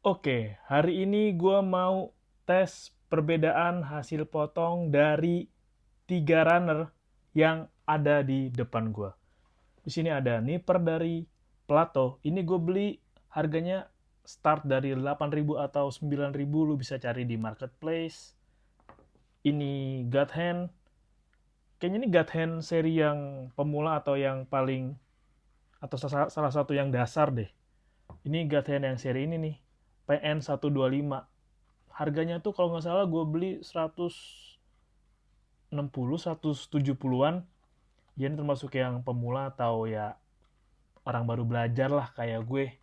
Oke, hari ini gue mau tes perbedaan hasil potong dari tiga runner yang ada di depan gue. Di sini ada nipper dari Plato. Ini gue beli harganya start dari 8.000 atau 9.000, lu bisa cari di marketplace. Ini God Hand. Kayaknya ini God Hand seri yang pemula atau yang paling atau salah satu yang dasar deh. Ini God Hand yang seri ini nih, PN125. Harganya tuh kalau nggak salah gue beli 160 170-an. Ya ini termasuk yang pemula atau ya orang baru belajar lah kayak gue.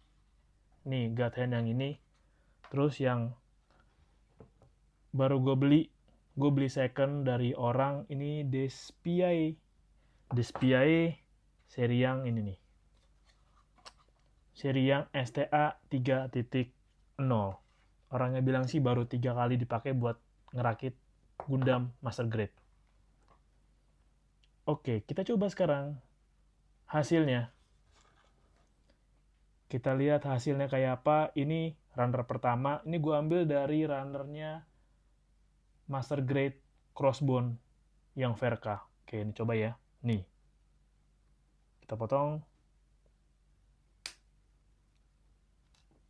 Nih God Hand yang ini. Terus yang baru gue beli second dari orang ini Despiae seri yang ini nih, seri yang STA 3.0. Orangnya bilang sih baru 3 kali dipakai buat ngerakit Gundam Master Grade. Oke, kita coba sekarang hasilnya. Kita lihat hasilnya kayak apa. Ini runner pertama. Ini gue ambil dari runnernya Master Grade Crossbone yang Verka. Oke, ini coba ya. Nih, kita potong.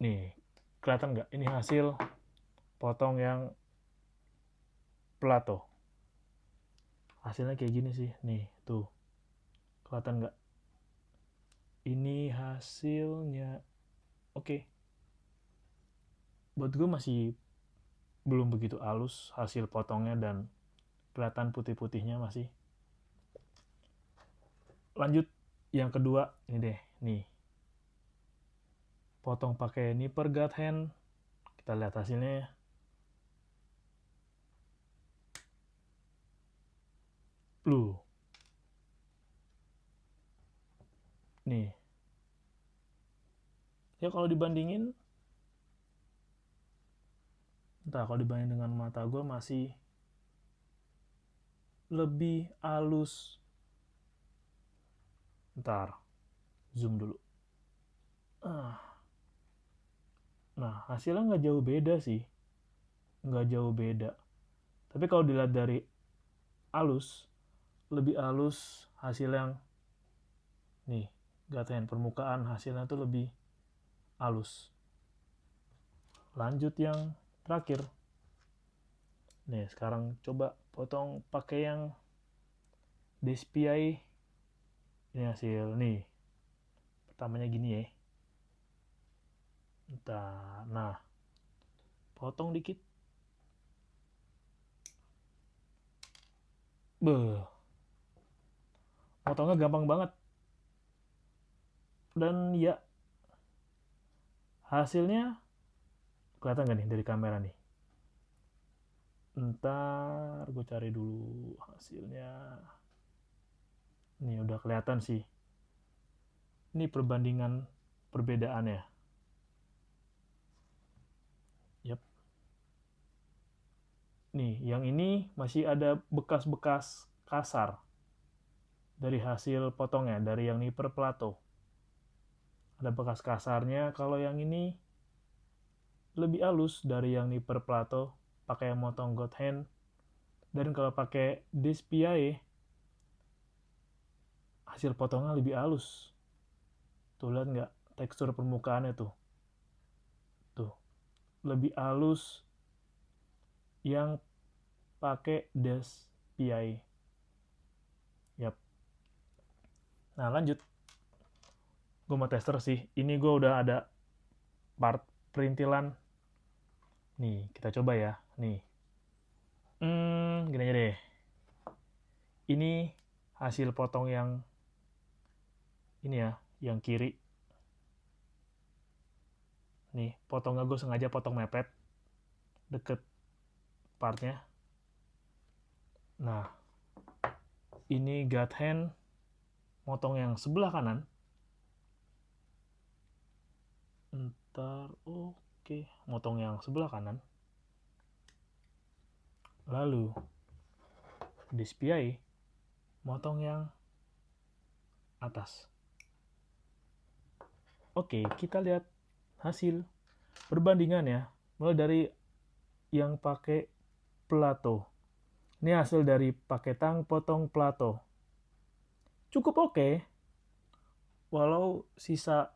Nih, kelihatan nggak? Ini hasil potong yang Plato. Hasilnya kayak gini sih. Nih, tuh. Kelihatan nggak? Ini hasilnya. Oke. Buat gue masih belum begitu halus hasil potongnya dan kelihatan putih-putihnya masih. Lanjut yang kedua, ini deh. Nih. Potong pakai nipper God Hand. Kita lihat hasilnya ya. Loh. Nih. Ya kalau dibandingin, entah kalau dibanding dengan mata gue masih lebih halus. Ntar, zoom dulu. Nah, hasilnya nggak jauh beda sih. Nggak jauh beda. Tapi kalau dilihat dari halus, lebih halus hasil yang nih, gaten permukaan hasilnya tuh lebih halus. Lanjut yang terakhir. Nih, sekarang coba potong pakai yang Despiae. Ini hasil nih. Pertamanya gini ya. Nah, potong dikit. Beuh. Potongnya gampang banget. Dan ya, hasilnya kelihatan gak nih dari kamera nih? Ntar gue cari dulu hasilnya. Nih udah kelihatan sih. Ini perbandingan perbedaannya. Yap. Nih, yang ini masih ada bekas-bekas kasar dari hasil potongnya, dari yang nipper Plato. Ada bekas kasarnya. Kalau yang ini lebih halus dari yang nipper Plato, pakai yang motong God Hand. Dan kalau pakai Despiae, hasil potongnya lebih halus. Tuh lihat nggak tekstur permukaannya tuh. Tuh, lebih halus yang pakai Despiae. Yap. Nah lanjut, gue mau tester sih. Ini gue udah ada part perintilan. Nih kita coba ya. Nih. Gini aja deh. Ini hasil potong yang ini ya, yang kiri. Nih, potongnya gue sengaja potong mepet deket partnya. Nah, ini God Hand motong yang sebelah kanan. Ntar, oke, motong yang sebelah kanan. Lalu, Despiae motong yang atas. Oke, kita lihat hasil perbandingan ya, mulai dari yang pakai Plato. Ini hasil dari pakai tang potong Plato. Cukup oke, walau sisa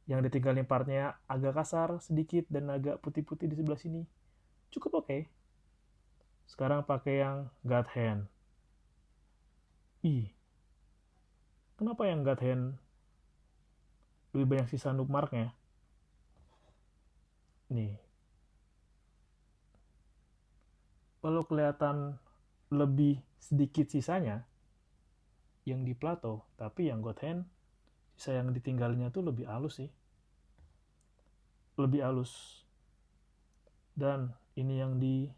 yang ditinggalin partnya agak kasar sedikit dan agak putih-putih di sebelah sini. Cukup oke. Sekarang pakai yang God Hand. Ih, kenapa yang God Hand lebih banyak sisa noob marknya? Nih, kalau kelihatan lebih sedikit sisanya yang di Plato, tapi yang God Hand sisa yang ditinggalnya tuh lebih halus sih. Lebih halus. Dan ini yang dipotong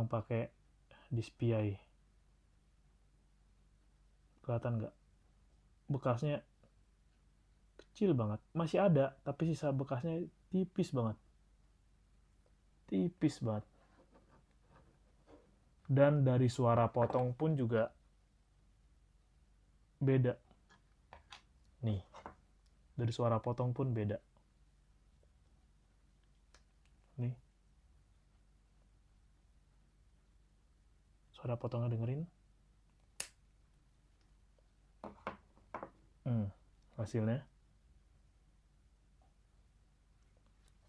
pakai dispiai. Kelihatan nggak? Bekasnya kecil banget. Masih ada, tapi sisa bekasnya tipis banget. Tipis banget. Dan dari suara potong pun juga beda. Nih, dari suara potong pun beda. Nih, suara potongnya dengerin. Hasilnya.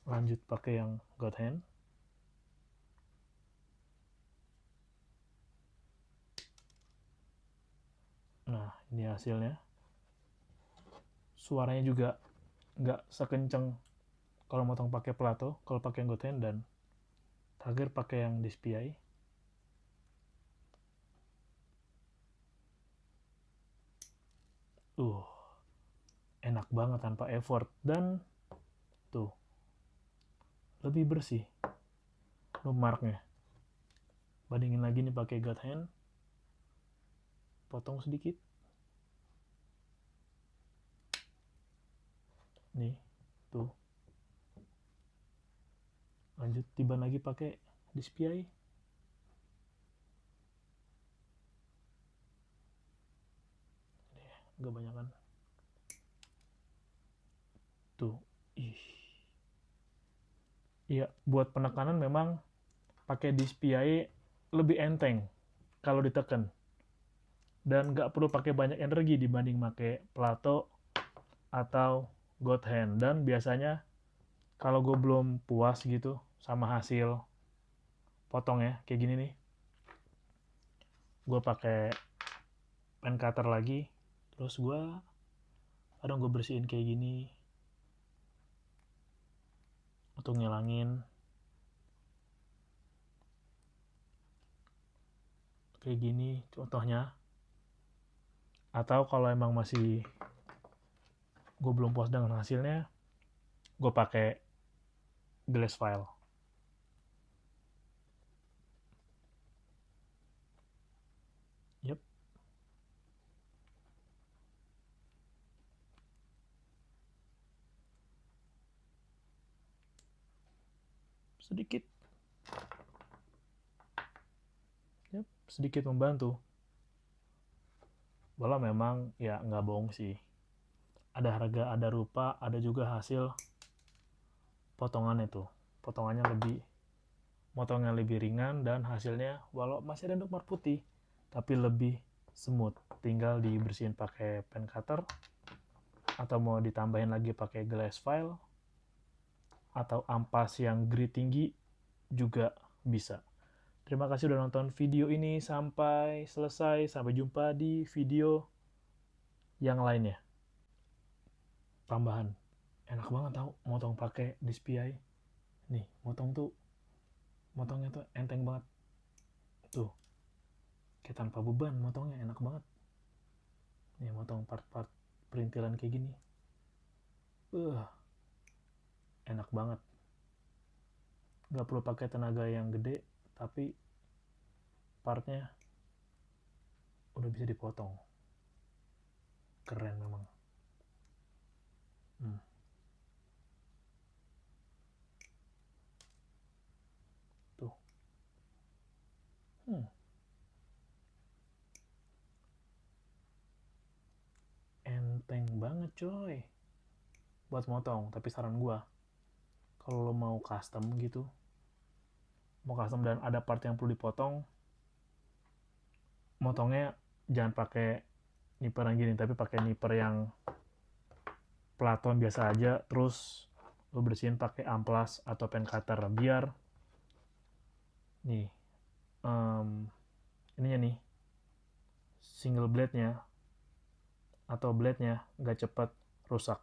Lanjut pakai yang God Hand. Nah, ini hasilnya. Suaranya juga nggak sekenceng kalau motong pakai Plato, kalau pakai yang God Hand, dan terakhir pakai yang dispiai. Enak banget tanpa effort, dan tuh lebih bersih noob marknya. Bandingin lagi nih pakai God Hand, potong sedikit. Nih, tuh. Lanjut tiban lagi pakai dispiai. Agak banyak kan. Tuh. Iya, buat penekanan memang pakai dispiai lebih enteng kalau ditekan. Dan nggak perlu pakai banyak energi dibanding pakai Plato atau God Hand. Dan biasanya kalau gue belum puas gitu sama hasil potongnya kayak gini nih, gue pakai pen cutter lagi, terus kadang gue bersihin kayak gini untuk ngilangin kayak gini contohnya. Atau kalau emang masih gue belum puas dengan hasilnya, gue pakai glass file. Yep. Sedikit. Yep, sedikit membantu. Walau memang ya nggak bohong sih. Ada harga, ada rupa, ada juga hasil potongannya tuh. Potongnya lebih ringan, dan hasilnya walau masih ada nook putih, tapi lebih smooth. Tinggal dibersihin pakai pen cutter, atau mau ditambahin lagi pakai glass file, atau ampas yang grit tinggi juga bisa. Terima kasih udah nonton video ini sampai selesai. Sampai jumpa di video yang lainnya. Tambahan, enak banget tau motong pakai dispiai. Nih, motongnya tuh enteng banget. Tuh, kayak tanpa beban motongnya, enak banget. Nih, motong part-part perintilan kayak gini. Enak banget. Gak perlu pakai tenaga yang gede, tapi partnya udah bisa dipotong. Keren memang. Tuh. Enteng banget coy. buat motong. Tapi saran gue, kalau lo mau custom gitu, mau custom dan ada part yang perlu dipotong, motongnya jangan pakai nipper yang gini, tapi pakai nipper yang Platon biasa aja. Terus lo bersihin pakai amplas atau pen cutter biar nih ininya nih, single blade nya atau blade nya nggak cepet rusak.